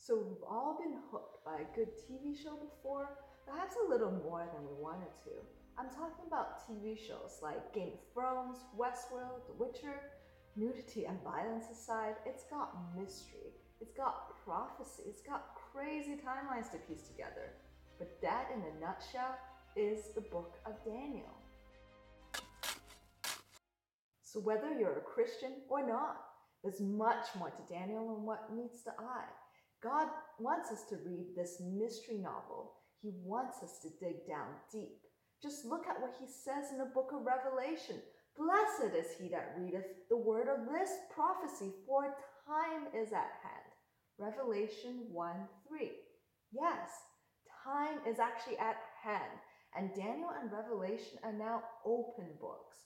So we've all been hooked by a good TV show before, perhaps a little more than we wanted to. I'm talking about TV shows like Game of Thrones, Westworld, The Witcher. Nudity and violence aside, it's got mystery, it's got prophecy, it's got crazy timelines to piece together. But that, in a nutshell, is the book of Daniel. So whether you're a Christian or not, there's much more to Daniel than what meets the eye. God wants us to read this mystery novel. He wants us to dig down deep. Just look at what he says in the book of Revelation. Blessed is he that readeth the word of this prophecy, for time is at hand. Revelation 1:3. Yes, time is actually at hand, and Daniel and Revelation are now open books.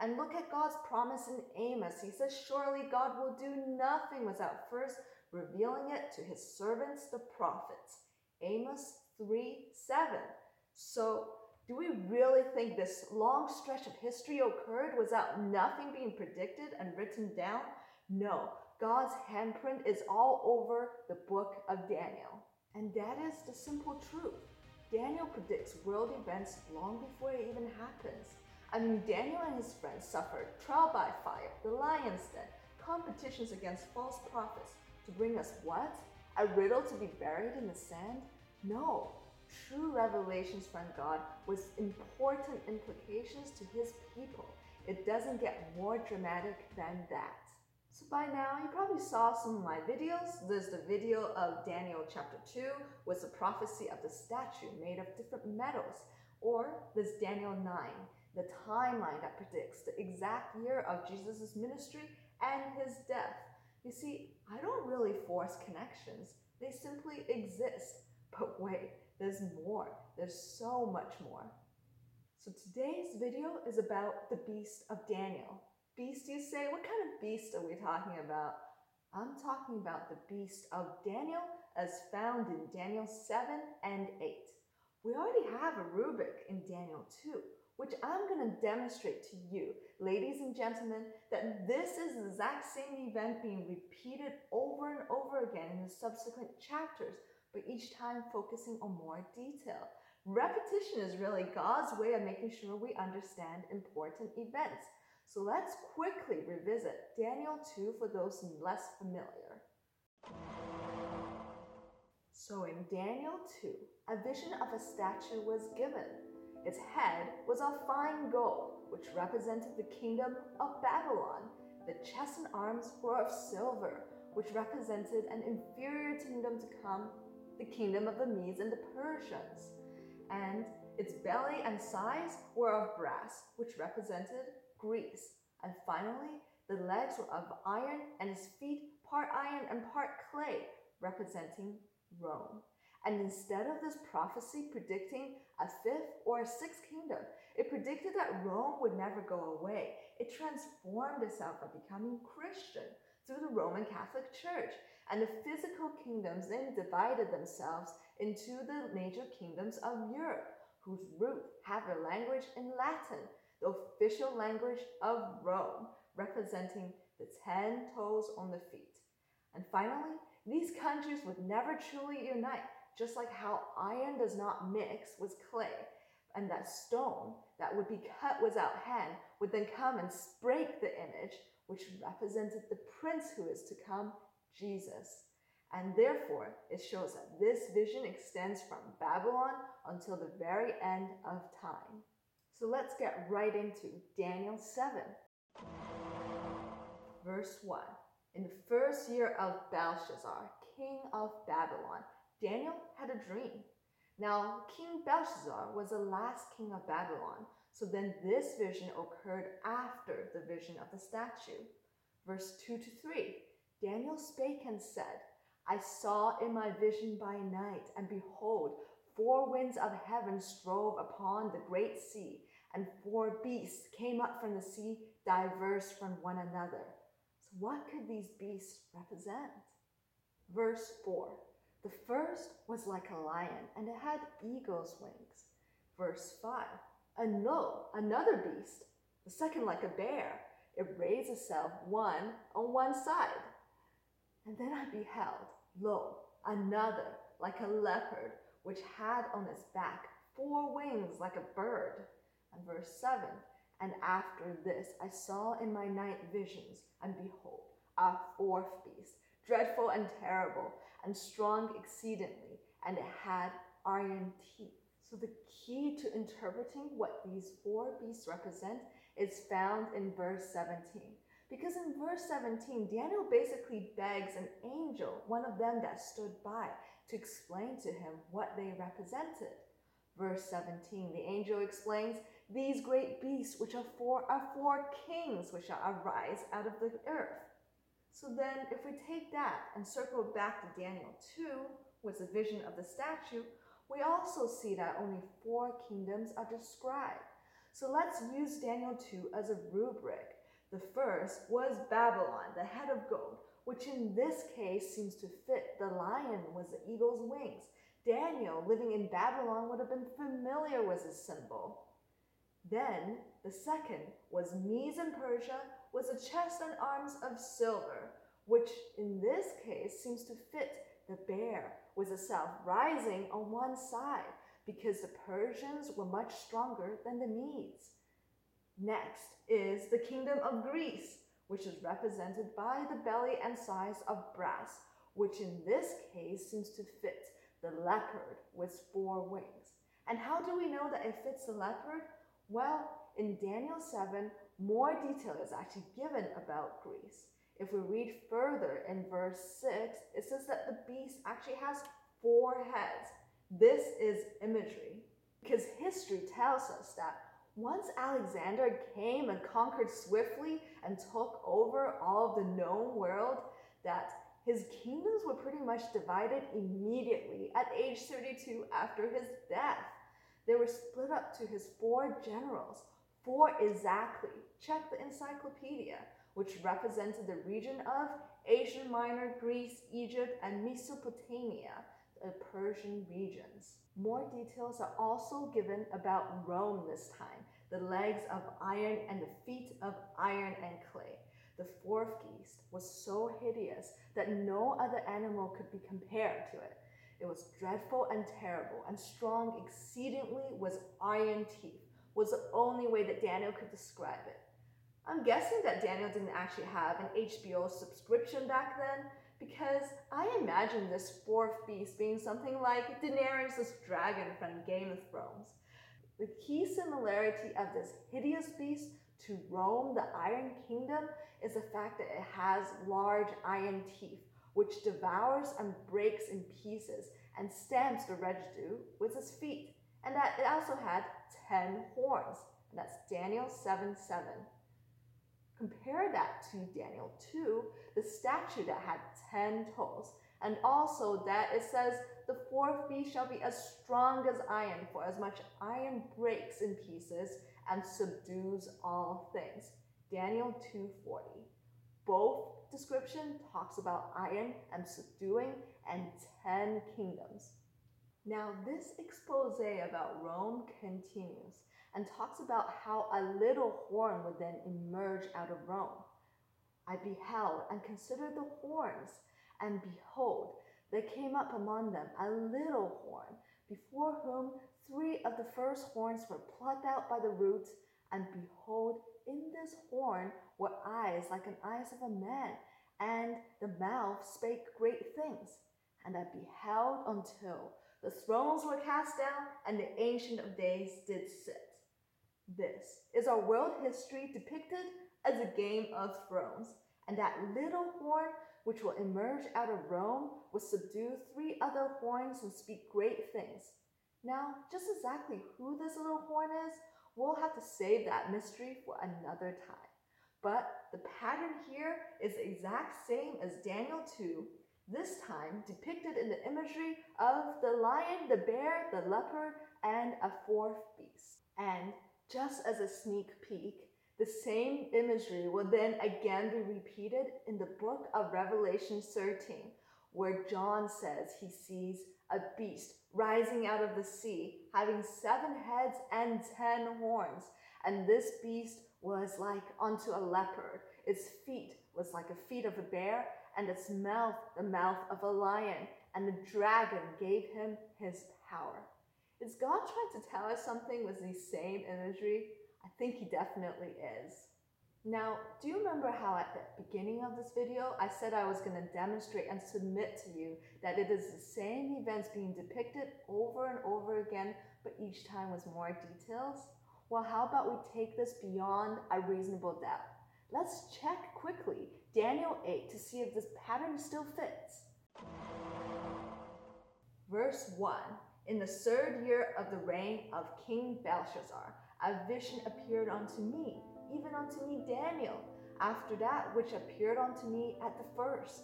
And look at God's promise in Amos. He says, surely God will do nothing without first revealing it to his servants, the prophets. Amos 3:7. So, do we really think this long stretch of history occurred without nothing being predicted and written down? No, God's handprint is all over the book of Daniel. And that is the simple truth. Daniel predicts world events long before it even happens. I mean, Daniel and his friends suffered trial by fire, the lion's den, competitions against false prophets to bring us what? A riddle to be buried in the sand? No. True revelations from God with important implications to his people. It doesn't get more dramatic than that. So by now, you probably saw some of my videos. There's the video of Daniel chapter 2 with the prophecy of the statue made of different metals. Or there's Daniel 9, the timeline that predicts the exact year of Jesus' ministry and his death. You see, I don't really force connections. They simply exist. But wait, there's more. There's so much more. So today's video is about the beast of Daniel. Beast, you say? What kind of beast are we talking about? I'm talking about the beast of Daniel as found in Daniel 7 and 8. We already have a rubric in Daniel 2, which I'm going to demonstrate to you, ladies and gentlemen, that this is the exact same event being repeated over and over again in the subsequent chapters, but each time focusing on more detail. Repetition is really God's way of making sure we understand important events. So let's quickly revisit Daniel 2 for those less familiar. So in Daniel 2, a vision of a statue was given. Its head was of fine gold, which represented the kingdom of Babylon. The chest and arms were of silver, which represented an inferior kingdom to come, the kingdom of the Medes and the Persians. And its belly and sides were of brass, which represented Greece. And finally, the legs were of iron, and his feet part iron and part clay, representing Rome. And instead of this prophecy predicting a fifth or a sixth kingdom, it predicted that Rome would never go away. It transformed itself by becoming Christian through the Roman Catholic Church. And the physical kingdoms then divided themselves into the major kingdoms of Europe, whose root had their language in Latin, the official language of Rome, representing the 10 toes on the feet. And finally, these countries would never truly unite, just like how iron does not mix with clay, and that stone that would be cut without hand would then come and break the image, which represented the prince who is to come, Jesus. And therefore, it shows that this vision extends from Babylon until the very end of time. So let's get right into Daniel 7. Verse 1. In the first year of Belshazzar, king of Babylon, Daniel had a dream. Now, King Belshazzar was the last king of Babylon, so then this vision occurred after the vision of the statue. Verse 2 to 3. Daniel spake and said, I saw in my vision by night, and behold, 4 winds of heaven strove upon the great sea, and 4 beasts came up from the sea, diverse from one another. So what could these beasts represent? Verse 4. The first was like a lion, and it had eagle's wings. Verse 5. And lo, another beast, the second like a bear. It raised itself one on one side. And then I beheld, lo, Another like a leopard, which had on its back 4 wings like a bird. And verse 7, and after this I saw in my night visions, and behold, a 4th beast, dreadful and terrible, and strong exceedingly, and it had iron teeth. So the key to interpreting what these 4 beasts represent is found in verse 17. Because in verse 17, Daniel basically begs an angel, one of them that stood by, to explain to him what they represented. Verse 17, the angel explains, these great beasts which are 4 kings which shall arise out of the earth. So then if we take that and circle back to Daniel 2, with the vision of the statue, we also see that only 4 kingdoms are described. So let's use Daniel 2 as a rubric. The first was Babylon, the head of gold, which in this case seems to fit. The lion was the eagle's wings. Daniel, living in Babylon, would have been familiar with this symbol. Then the second was Medes and Persia, with a chest and arms of silver, which in this case seems to fit the bear, with the south rising on one side, because the Persians were much stronger than the Medes. Next is the kingdom of Greece, which is represented by the belly and sides of brass, which in this case seems to fit the leopard with 4 wings. And how do we know that it fits the leopard? Well, in Daniel 7, more detail is actually given about Greece. If we read further in verse 6, it says that the beast actually has 4 heads. This is imagery, because history tells us that once Alexander came and conquered swiftly and took over all of the known world, that his kingdoms were pretty much divided immediately at age 32 after his death. They were split up to his 4 generals, 4 exactly. Check the encyclopedia, which represented the region of Asia Minor, Greece, Egypt, and Mesopotamia, the Persian regions. More details are also given about Rome this time, the legs of iron and the feet of iron and clay. The 4th beast was so hideous that no other animal could be compared to it. It was dreadful and terrible, and strong exceedingly, with iron teeth, was the only way that Daniel could describe it. I'm guessing that Daniel didn't actually have an HBO subscription back then, because I imagine this 4th beast being something like Daenerys' dragon from Game of Thrones. The key similarity of this hideous beast to Rome, the Iron Kingdom, is the fact that it has large iron teeth, which devours and breaks in pieces and stamps the residue with its feet, and that it also had 10 horns, and that's Daniel 7:7. Compare that to Daniel 2, the statue that had 10 toes, and also that it says the 4th beast shall be as strong as iron, for as much iron breaks in pieces and subdues all things. Daniel 2:40. Both description talks about iron and subduing and 10 kingdoms. Now this expose about Rome continues and talks about how a little horn would then emerge out of Rome. I beheld and considered the horns, and behold, there came up among them a little horn, before whom 3 of the first horns were plucked out by the roots, and behold, in this horn were eyes like an eyes of a man, and the mouth spake great things. And I beheld until the thrones were cast down, and the Ancient of Days did sit. This is our world history depicted as a Game of Thrones, and that little horn which will emerge out of Rome will subdue 3 other horns and speak great things. Now, just exactly who this little horn is, we'll have to save that mystery for another time. But the pattern here is the exact same as Daniel 2, this time depicted in the imagery of the lion, the bear, the leopard, and a 4th beast. And just as a sneak peek, the same imagery will then again be repeated in the book of Revelation 13, where John says he sees a beast rising out of the sea, having 7 heads and 10 horns. And this beast was like unto a leopard. Its feet was like the feet of a bear, and its mouth the mouth of a lion. and the dragon gave him his power. Is God trying to tell us something with the same imagery? I think he definitely is. Now, do you remember how at the beginning of this video, I said I was going to demonstrate and submit to you that it is the same events being depicted over and over again, but each time with more details? Well, how about we take this beyond a reasonable doubt? Let's check quickly Daniel 8 to see if this pattern still fits. Verse 1. In the 3rd year of the reign of King Belshazzar, a vision appeared unto me, even unto me Daniel, after that which appeared unto me at the first.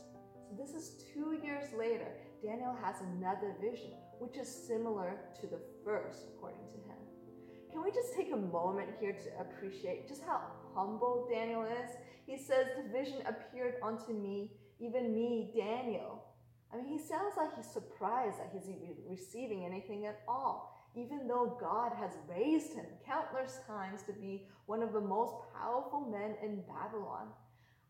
So this is 2 years later. Daniel has another vision, which is similar to the first, according to him. Can we just take a moment here to appreciate just how humble Daniel is? He says, the vision appeared unto me, even me, Daniel. I mean, he sounds like he's surprised that he's even receiving anything at all, even though God has raised him countless times to be one of the most powerful men in Babylon.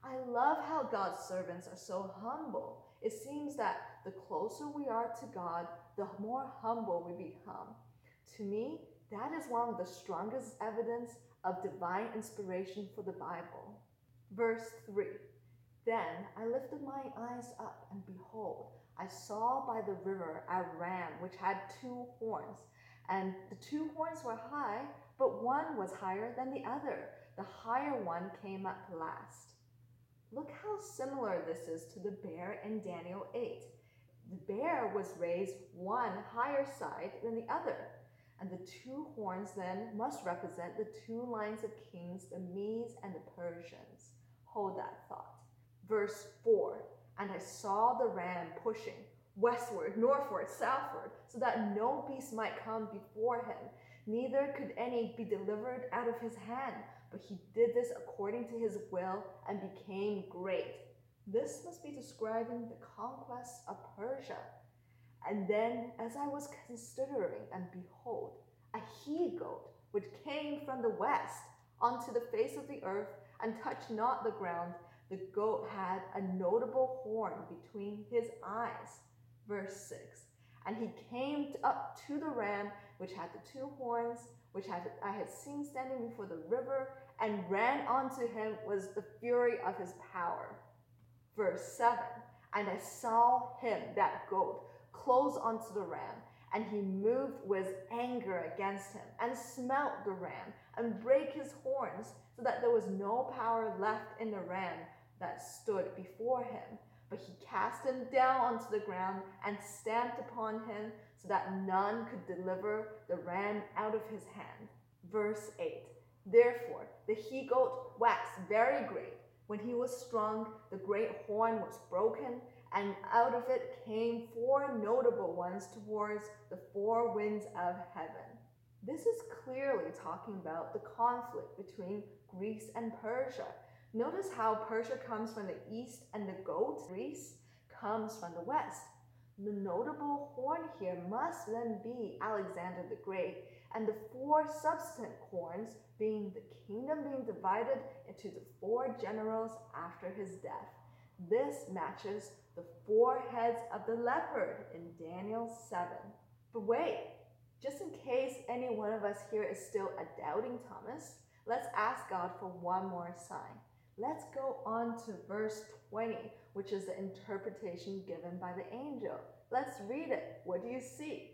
I love how God's servants are so humble. It seems that the closer we are to God, the more humble we become. To me, that is one of the strongest evidence of divine inspiration for the Bible. Verse 3. Then I lifted my eyes up, and behold, I saw by the river a ram which had 2 horns, and the 2 horns were high, but one was higher than the other. The higher one came up last. Look how similar this is to the bear in Daniel 8. The bear was raised one higher side than the other, and the 2 horns then must represent the 2 lines of kings, the Medes and the Persians. Hold that thought. Verse 4, and I saw the ram pushing westward, northward, southward, so that no beast might come before him, neither could any be delivered out of his hand. But he did this according to his will and became great. This must be describing the conquest of Persia. And then, as I was considering, and behold, a he-goat, which came from the west onto the face of the earth and touched not the ground, the goat had a notable horn between his eyes. Verse 6. And he came up to the ram, which had the 2 horns, which I had seen standing before the river, and ran onto him was the fury of his power. Verse 7. And I saw him, that goat, close onto the ram, and he moved with anger against him, and smelt the ram, and brake his horns, so that there was no power left in the ram that stood before him. But he cast him down onto the ground, and stamped upon him, so that none could deliver the ram out of his hand. Verse 8. Therefore the he-goat waxed very great. When he was strong, the great horn was broken, and out of it came 4 notable ones towards the 4 winds of heaven. This is clearly talking about the conflict between Greece and Persia. Notice how Persia comes from the east and the goat, Greece, comes from the west. The notable horn here must then be Alexander the Great, and the 4 subsequent horns being the kingdom being divided into the 4 generals after his death. This matches the 4 heads of the leopard in Daniel 7. But wait, just in case any one of us here is still a doubting Thomas, let's ask God for one more sign. Let's go on to verse 20, which is the interpretation given by the angel. Let's read it. What do you see?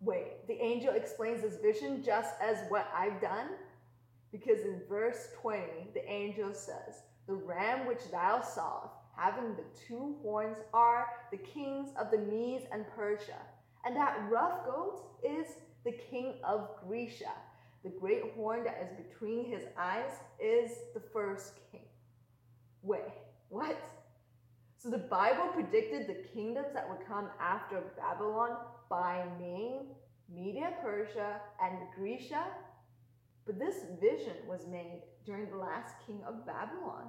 Wait, the angel explains this vision just as what I've done? Because in verse 20, the angel says, the ram which thou sawest, having the 2 horns, are the kings of the Medes and Persia. And that rough goat is the king of Grecia. The great horn that is between his eyes is the first king. Wait, what? So the Bible predicted the kingdoms that would come after Babylon by name, Media, Persia, and Grecia. But this vision was made during the last king of Babylon.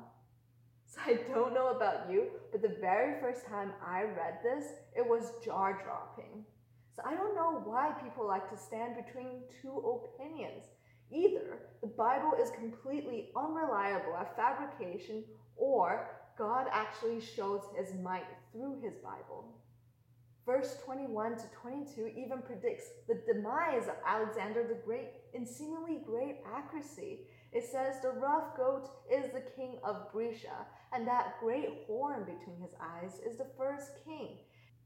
So I don't know about you, but the very first time I read this, it was jaw-dropping. So I don't know why people like to stand between 2 opinions. Either the Bible is completely unreliable, a fabrication, or God actually shows his might through his Bible. Verse 21 to 22 even predicts the demise of Alexander the Great in seemingly great accuracy. It says the rough goat is the king of Brescia, and that great horn between his eyes is the first king.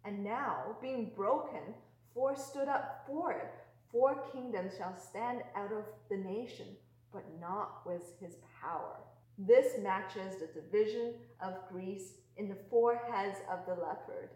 And now, being broken, 4 stood up for it. 4 kingdoms shall stand out of the nation, but not with his power. This matches the division of Greece in the 4 heads of the leopard.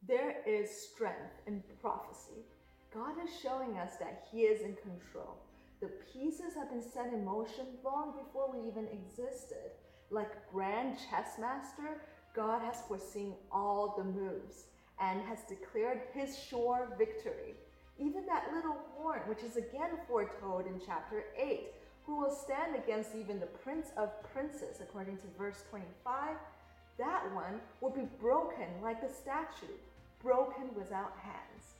There is strength in prophecy. God is showing us that he is in control. The pieces have been set in motion long before we even existed. Like grand chess master, God has foreseen all the moves and has declared his sure victory. Even that little horn, which is again foretold in chapter 8, who will stand against even the prince of princes, according to verse 25, that one will be broken like the statue, broken without hands.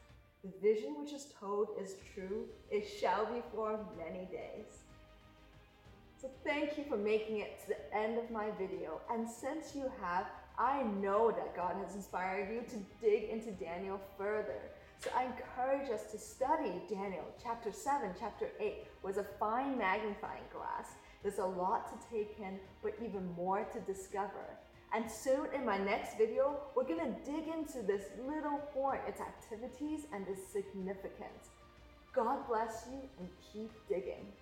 The vision which is told is true, it shall be for many days. So thank you for making it to the end of my video, and since you have, I know that God has inspired you to dig into Daniel further. So I encourage us to study Daniel chapter 7, chapter 8 with a fine magnifying glass. There's a lot to take in, but even more to discover. And soon in my next video, we're gonna dig into this little horn, its activities and its significance. God bless you and keep digging.